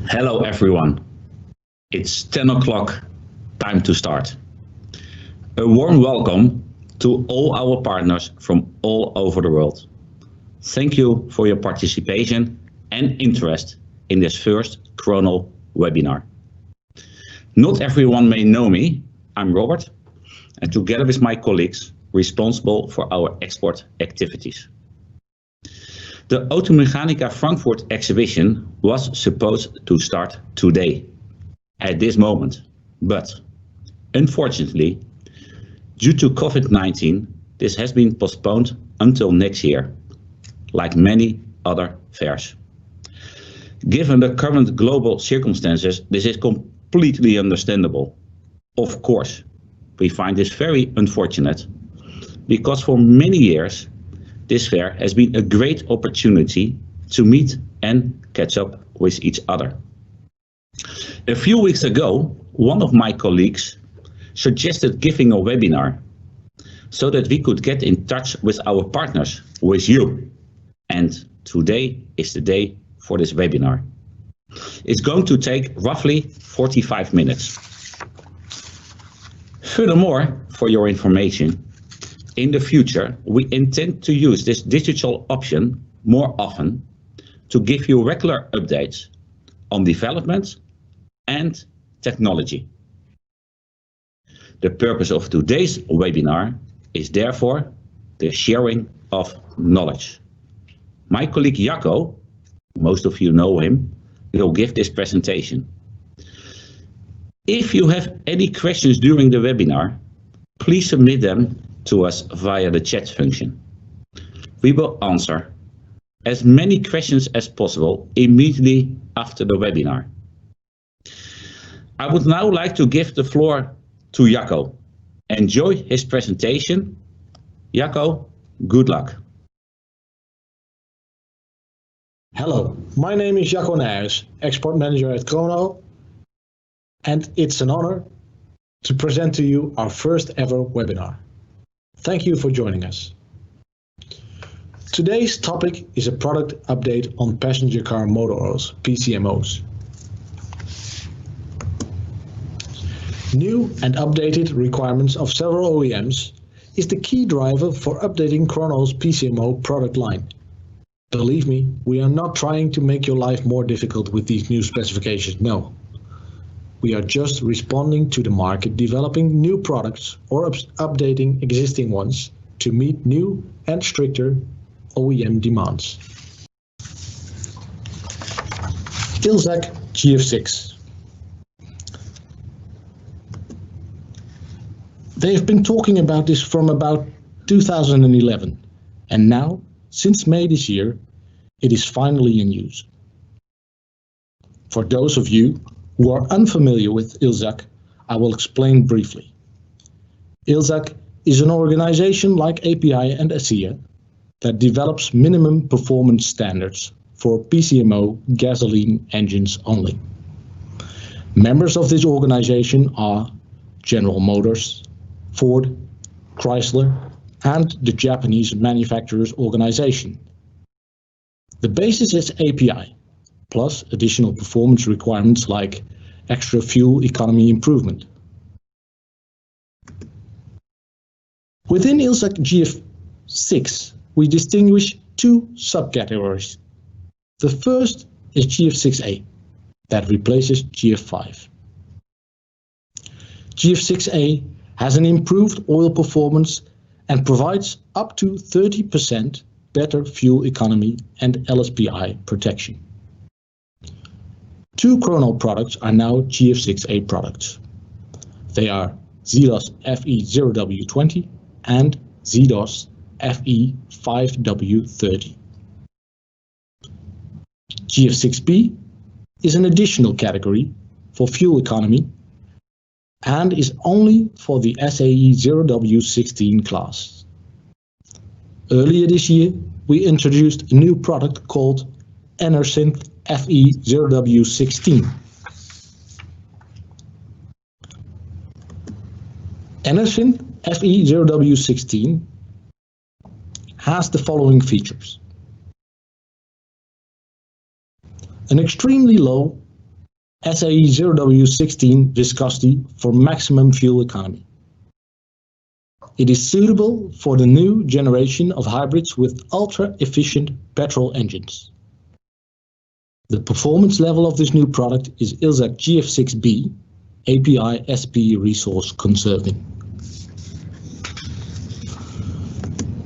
Hello everyone. It's 10 o'clock, time to start. A warm welcome to all our partners from all over the world. Thank you for your participation and interest in this first Kroon-Oil webinar. Not everyone may know me. I'm Robert, and together with my colleagues responsible for our export activities. The Automechanica Frankfurt exhibition was supposed to start today, at this moment, but unfortunately, due to COVID-19, this has been postponed until next year, like many other fairs. Given the current global circumstances, this is completely understandable. Of course, we find this very unfortunate, because for many years, this fair has been a great opportunity to meet and catch up with each other. A few weeks ago, one of my colleagues suggested giving a webinar so that we could get in touch with our partners, with you. And today is the day for this webinar. It's going to take roughly 45 minutes. Furthermore, for your information, in the future, we intend to use this digital option more often to give you regular updates on developments and technology. The purpose of today's webinar is therefore the sharing of knowledge. My colleague Jacco, most of you know him, will give this presentation. If you have any questions during the webinar, please submit them to us via the chat function. We will answer as many questions as possible immediately after the webinar. I would now like to give the floor to Jacco. Enjoy his presentation. Jacco, good luck. Hello, my name is Jacco Nijers, Export Manager at Kroon-Oil, and it's an honor to present to you our first ever webinar. Thank you for joining us. Today's topic is a product update on passenger car motor oils, PCMOs. New and updated requirements of several OEMs is the key driver for updating Kroon-Oil's PCMO product line. Believe me, we are not trying to make your life more difficult with these new specifications, no. We are just responding to the market, developing new products or updating existing ones to meet new and stricter OEM demands. Ilzac GF6. They have been talking about this from about 2011, and now, since May this year, it is finally in use. For those of you who are unfamiliar with Ilzac, I will explain briefly. Ilzac is an organization like API and ASEA that develops minimum performance standards for PCMO gasoline engines only. Members of this organization are General Motors, Ford, Chrysler, and the Japanese Manufacturers Organization. The basis is API, plus additional performance requirements like extra fuel economy improvement. Within Ilzac GF6, we distinguish two subcategories. The first is GF6A, that replaces GF5. GF6A has an improved oil performance and provides up to 30% better fuel economy and LSPI protection. Two Kroon-Oil products are now GF6A products. They are ZDOS FE0W20 and ZDOS FE5W30. GF6B is an additional category for fuel economy and is only for the SAE 0W16 class. Earlier this year, we introduced a new product called Enersynth FE0W16. Enersynth FE0W16 has the following features: an extremely low SAE 0W16 viscosity for maximum fuel economy. It is suitable for the new generation of hybrids with ultra-efficient petrol engines. The performance level of this new product is ILZAC GF6B API SP Resource Conserving.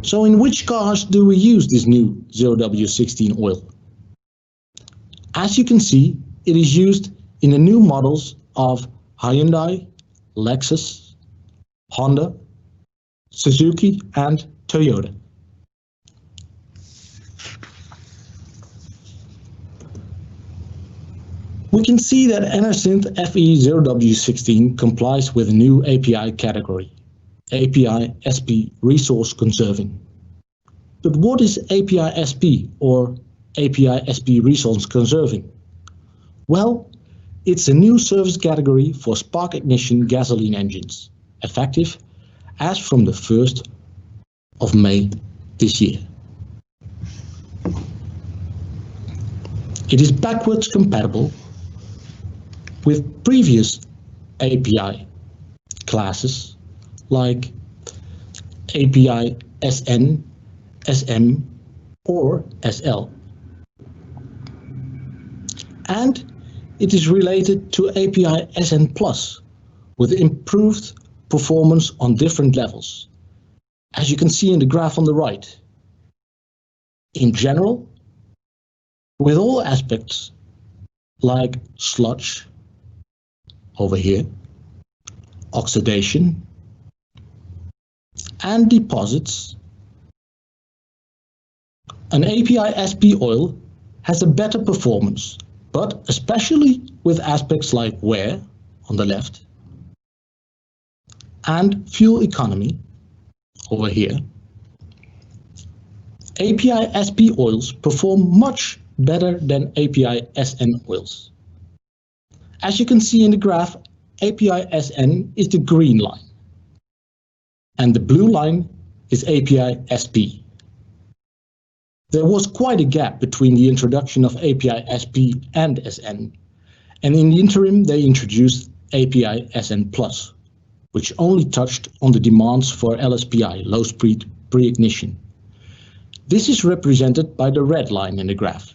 So in which cars do we use this new 0W16 oil? As you can see, it is used in the new models of Hyundai, Lexus, Honda, Suzuki and Toyota. We can see that Enersynth FE0W16 complies with a new API category, API SP Resource Conserving. But what is API SP or API SP Resource Conserving? Well, it's a new service category for spark ignition gasoline engines, effective as from the 1st of May this year. It is backwards compatible with previous API classes like API SN, SM or SL. And it is related to API SN Plus with improved performance on different levels, as you can see in the graph on the right. In general, with all aspects like sludge over here, oxidation, and deposits, an API SP oil has a better performance, but especially with aspects like wear on the left and fuel economy over here. API SP oils perform much better than API SN oils. As you can see in the graph, API SN is the green line and the blue line is API SP. There was quite a gap between the introduction of API SP and SN, and in the interim they introduced API SN Plus, which only touched on the demands for LSPI, low speed pre-ignition. This is represented by the red line in the graph.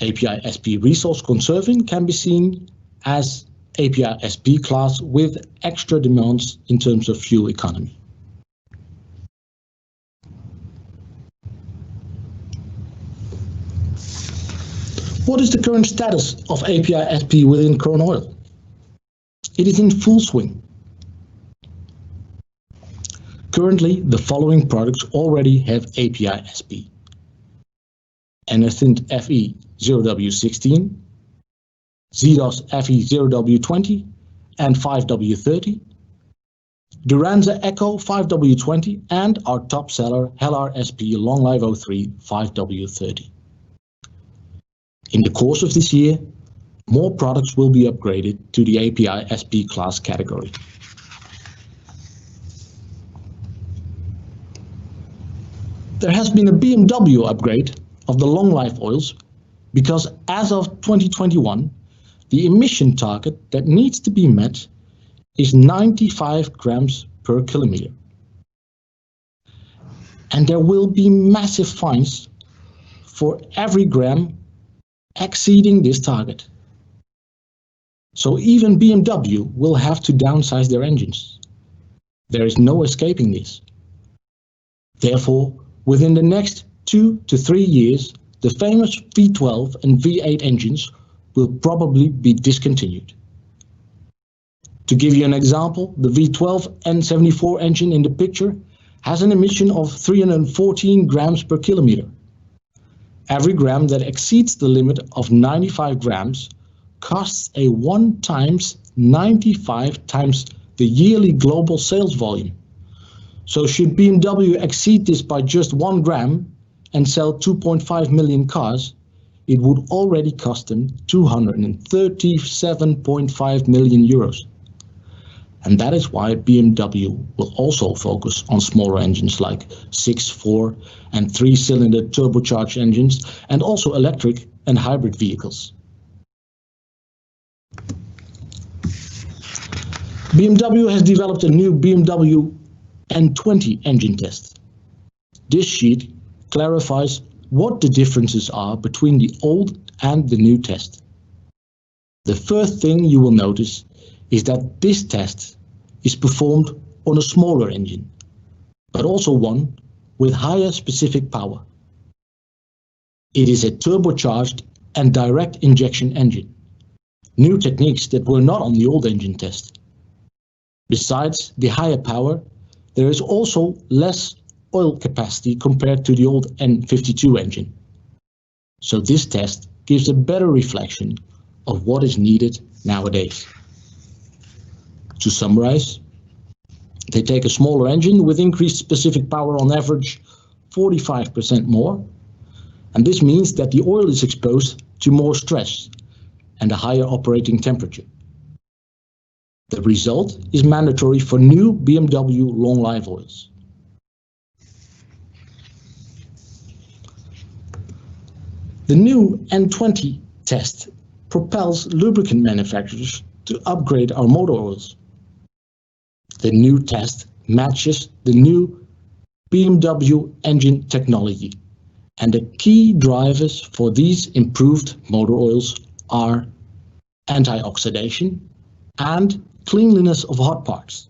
API SP Resource Conserving can be seen as API SP class with extra demands in terms of fuel economy. What is the current status of API SP within Kroon-Oil? It is in full swing. Currently, the following products already have API SP. Enersynth FE0W16, Zedos FE0W20 and 5W30, Duranza Echo 5W20 and our top seller Hellar SP Longlife 03 5W30. In the course of this year, more products will be upgraded to the API SP class category. There has been a BMW upgrade of the Longlife oils because as of 2021, the emission target that needs to be met is 95 grams per kilometer. And there will be massive fines for every gram exceeding this target. So even BMW will have to downsize their engines. There is no escaping this. Therefore, within the next 2 to 3 years, the famous V12 and V8 engines will probably be discontinued. To give you an example, the V12 N74 engine in the picture has an emission of 314 grams per kilometer. Every gram that exceeds the limit of 95 grams costs a 1 times 95 times the yearly global sales volume. So should BMW exceed this by just 1 gram and sell 2.5 million cars, it would already cost them 237.5 million euros. And that is why BMW will also focus on smaller engines like 6, 4 and 3-cylinder turbocharged engines and also electric and hybrid vehicles. BMW has developed a new BMW N20 engine test. This sheet clarifies what the differences are between the old and the new test. The first thing you will notice is that this test is performed on a smaller engine, but also one with higher specific power. It is a turbocharged and direct injection engine, new techniques that were not on the old engine test. Besides the higher power, there is also less oil capacity compared to the old N52 engine. So this test gives a better reflection of what is needed nowadays. To summarize, they take a smaller engine with increased specific power, on average 45% more, and this means that the oil is exposed to more stress and a higher operating temperature. The result is mandatory for new BMW Longlife Oils. The new N20 test propels lubricant manufacturers to upgrade our motor oils. The new test matches the new BMW engine technology, and the key drivers for these improved motor oils are anti-oxidation and cleanliness of hot parts.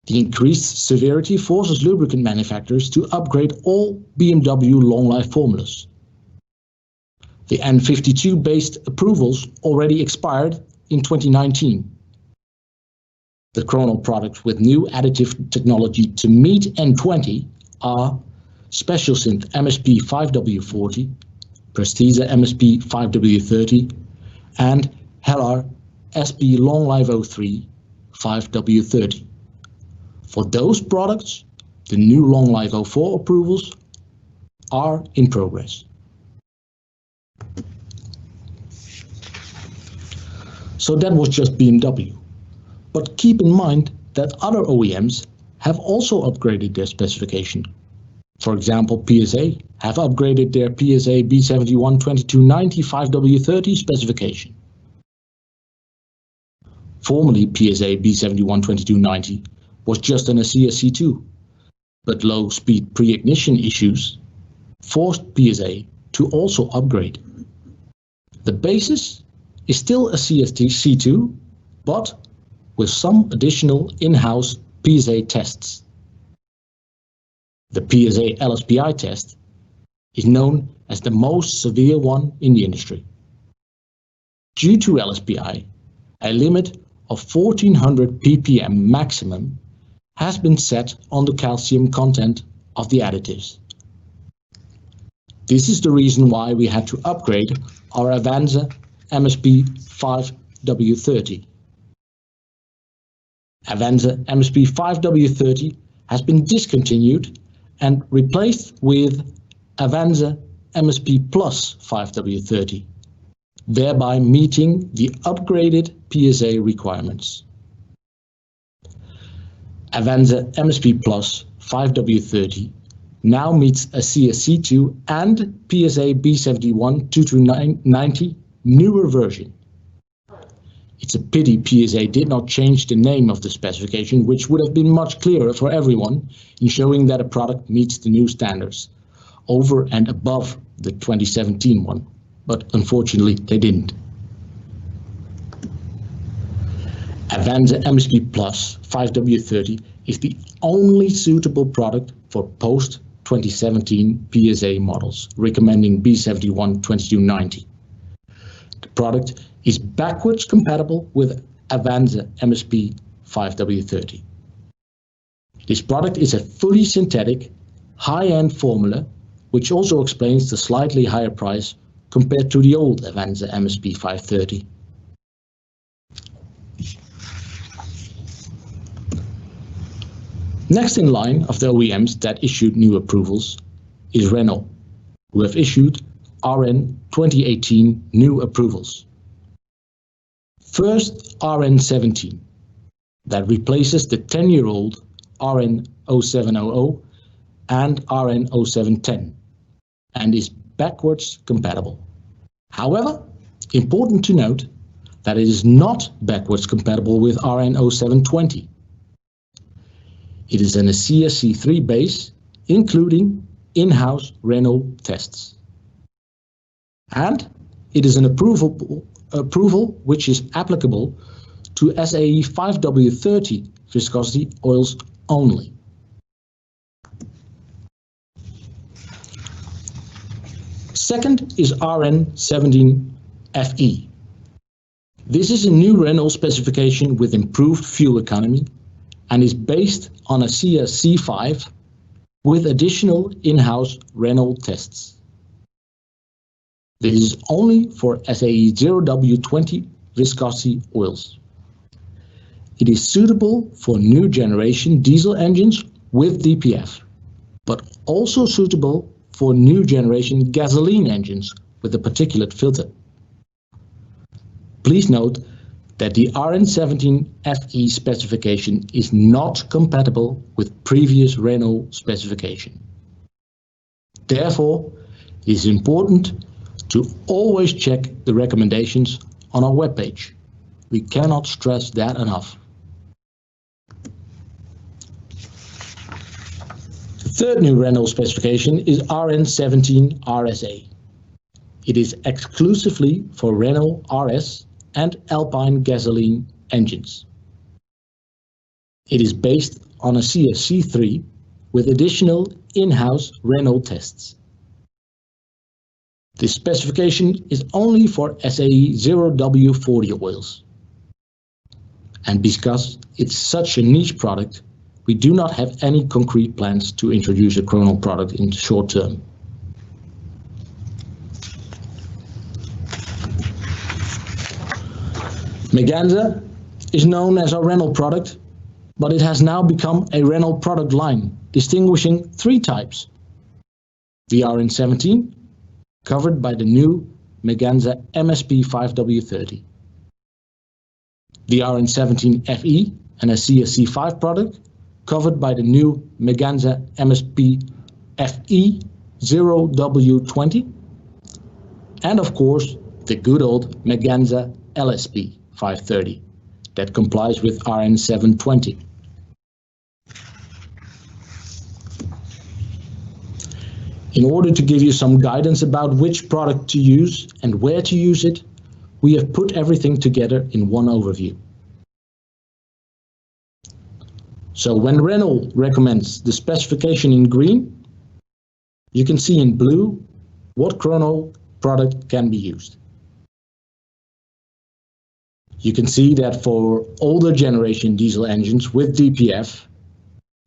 The increased severity forces lubricant manufacturers to upgrade all BMW Longlife formulas. The N52-based approvals already expired in 2019. The Kroon-Oil products with new additive technology to meet N20 are Special Synth MSP 5W40, Prestiza MSP 5W30, and Hellar SP Longlife 03 5W30. For those products, the new Longlife 04 approvals are in progress. So that was just BMW. But keep in mind that other OEMs have also upgraded their specification. For example, PSA have upgraded their PSA B71 2290 5W30 specification. Formerly, PSA B71 2290 was just an CSC2, but low-speed pre-ignition issues forced PSA to also upgrade. The basis is still a CSC2, but with some additional in-house PSA tests. The PSA LSPI test is known as the most severe one in the industry. Due to LSPI, a limit of 1400 ppm maximum has been set on the calcium content of the additives. This is the reason why we had to upgrade our Avanza MSP 5W30. Avanza MSP 5W30 has been discontinued and replaced with Avanza MSP Plus 5W30, thereby meeting the upgraded PSA requirements. Avanza MSP Plus 5W30 now meets a CSC2 and PSA B71 2290 newer version. It's a pity PSA did not change the name of the specification, which would have been much clearer for everyone in showing that a product meets the new standards, over and above the 2017 one, but unfortunately they didn't. Avanza MSP Plus 5W30 is the only suitable product for post-2017 PSA models, recommending B71 2290. The product is backwards compatible with Avanza MSP 5W30. This product is a fully synthetic, high-end formula, which also explains the slightly higher price compared to the old Avanza MSP 530. Next in line of the OEMs that issued new approvals is Renault, who have issued RN 2018 new approvals. First, RN 17, that replaces the 10-year-old RN 0700 and RN 0710 and is backwards compatible. However, important to note, that it is not backwards compatible with RN0720. It is an CSC3 base, including in-house Renault tests. And it is an approval which is applicable to SAE 5W30 viscosity oils only. Second is RN17FE. This is a new Renault specification with improved fuel economy and is based on a CSC5 with additional in-house Renault tests. This is only for SAE 0W20 viscosity oils. It is suitable for new generation diesel engines with DPF, but also suitable for new generation gasoline engines with a particulate filter. Please note that the RN17FE specification is not compatible with previous Renault specification. Therefore, it is important to always check the recommendations on our webpage. We cannot stress that enough. The third new Renault specification is RN17 RSA. It is exclusively for Renault RS and Alpine gasoline engines. It is based on a CSC3 with additional in-house Renault tests. This specification is only for SAE 0W40 oils. And because it's such a niche product, we do not have any concrete plans to introduce a Kroon-Oil product in the short term. Meganza is known as a Renault product, but it has now become a Renault product line, distinguishing three types. The RN17, covered by the new Meganza MSP 5W30. The RN17FE, and a CSC5 product, covered by the new Meganza MSP FE 0W20. And of course, the good old Meganza LSP 530 that complies with RN720. In order to give you some guidance about which product to use and where to use it, we have put everything together in one overview. So when Renault recommends the specification in green, you can see in blue what Kroon-Oil product can be used. You can see that for older generation diesel engines with DPF,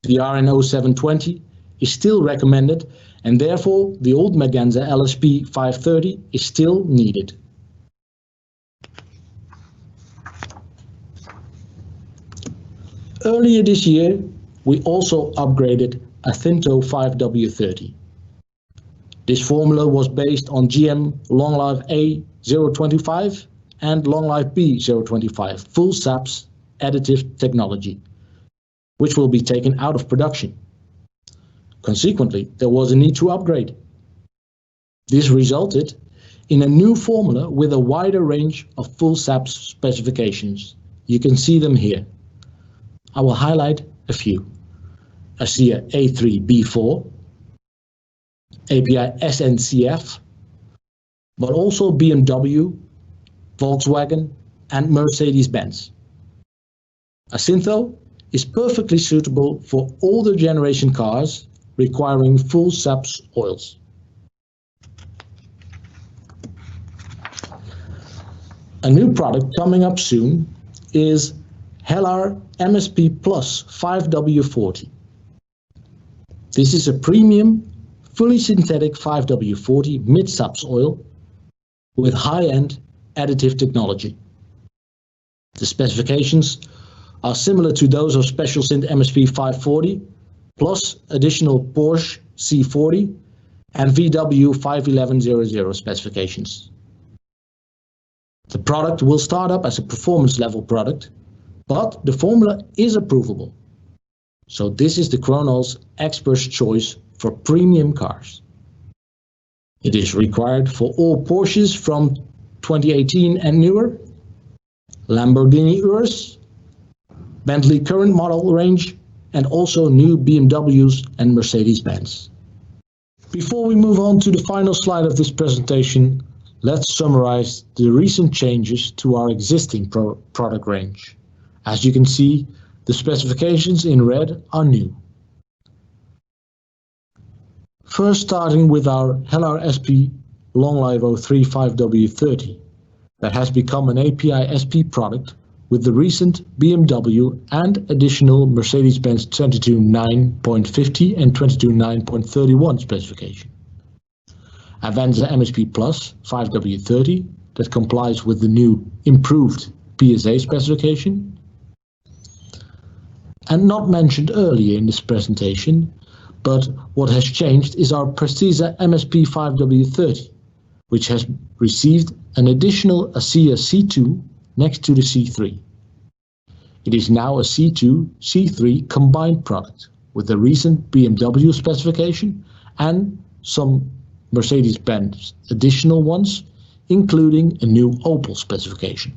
the RN0720 is still recommended, and therefore the old Meganza LSP 530 is still needed. Earlier this year, we also upgraded a Thinto 5W30. This formula was based on GM Longlife A025 and Longlife B025 full SAPS additive technology, which will be taken out of production. Consequently, there was a need to upgrade. This resulted in a new formula with a wider range of full SAPS specifications. You can see them here. I will highlight a few. ASEA A3B4, API SNCF, but also BMW, Volkswagen and Mercedes-Benz. A Thinto is perfectly suitable for older generation cars requiring full SAPS oils. A new product coming up soon is Hellar MSP Plus 5W40. This is a premium, fully synthetic 5W40 mid-SAPS oil with high-end additive technology. The specifications are similar to those of Special Synth MSP 540, plus additional Porsche C40 and VW 51100 specifications. The product will start up as a performance level product, but the formula is approvable. So this is the Kroon-Oil's expert's choice for premium cars. It is required for all Porsches from 2018 and newer, Lamborghini Urus, Bentley current model range, and also new BMWs and Mercedes-Benz. Before we move on to the final slide of this presentation, let's summarize the recent changes to our existing product range. As you can see, the specifications in red are new. First, starting with our SP Longlife 03 5W30 that has become an API SP product with the recent BMW and additional Mercedes-Benz 22.9.50 and 22.9.31 specification. Avanza MSP Plus 5W30 that complies with the new improved PSA specification. And not mentioned earlier in this presentation, but what has changed is our Prestiza MSP 5W30, which has received an additional ASEA C2 next to the C3. It is now a C2, C3 combined product with the recent BMW specification and some Mercedes-Benz additional ones, including a new Opel specification.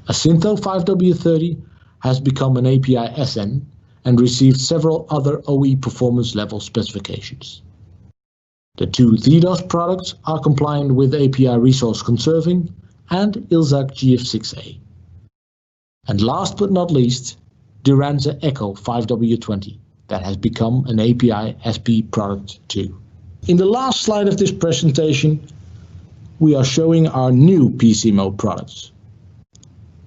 Asinto 5W30 has become an API SN and received several other OE performance level specifications. The two DDoS products are compliant with API Resource Conserving and ILZAC GF6A. And last but not least, Duranza Echo 5W20 that has become an API SP product too. In the last slide of this presentation, we are showing our new PCMO products.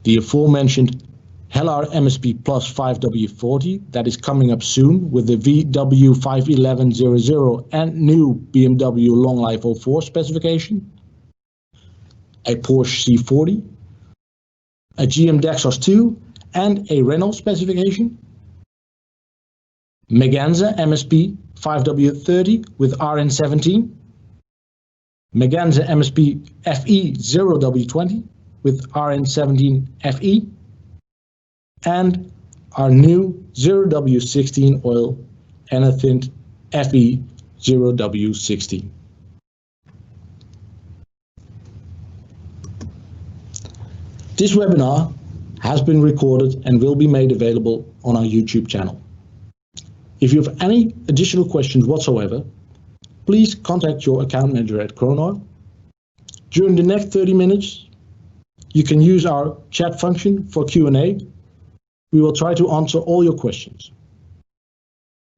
The aforementioned Hellar MSP Plus 5W40 that is coming up soon with the VW 51100 and new BMW Longlife 04 specification, a Porsche C40, a GM Dexos 2 and a Renault specification, Meganza MSP 5W30 with RN17, Meganza MSP FE 0W20 with RN17 FE, and our new 0W16 oil Anathint FE 0W16. This webinar has been recorded and will be made available on our YouTube channel. If you have any additional questions whatsoever, please contact your account manager at Kroon-Oil. During the next 30 minutes, you can use our chat function for Q&A. We will try to answer all your questions.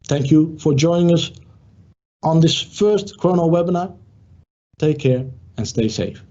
Thank you for joining us on this first Kroon-Oil webinar. Take care and stay safe.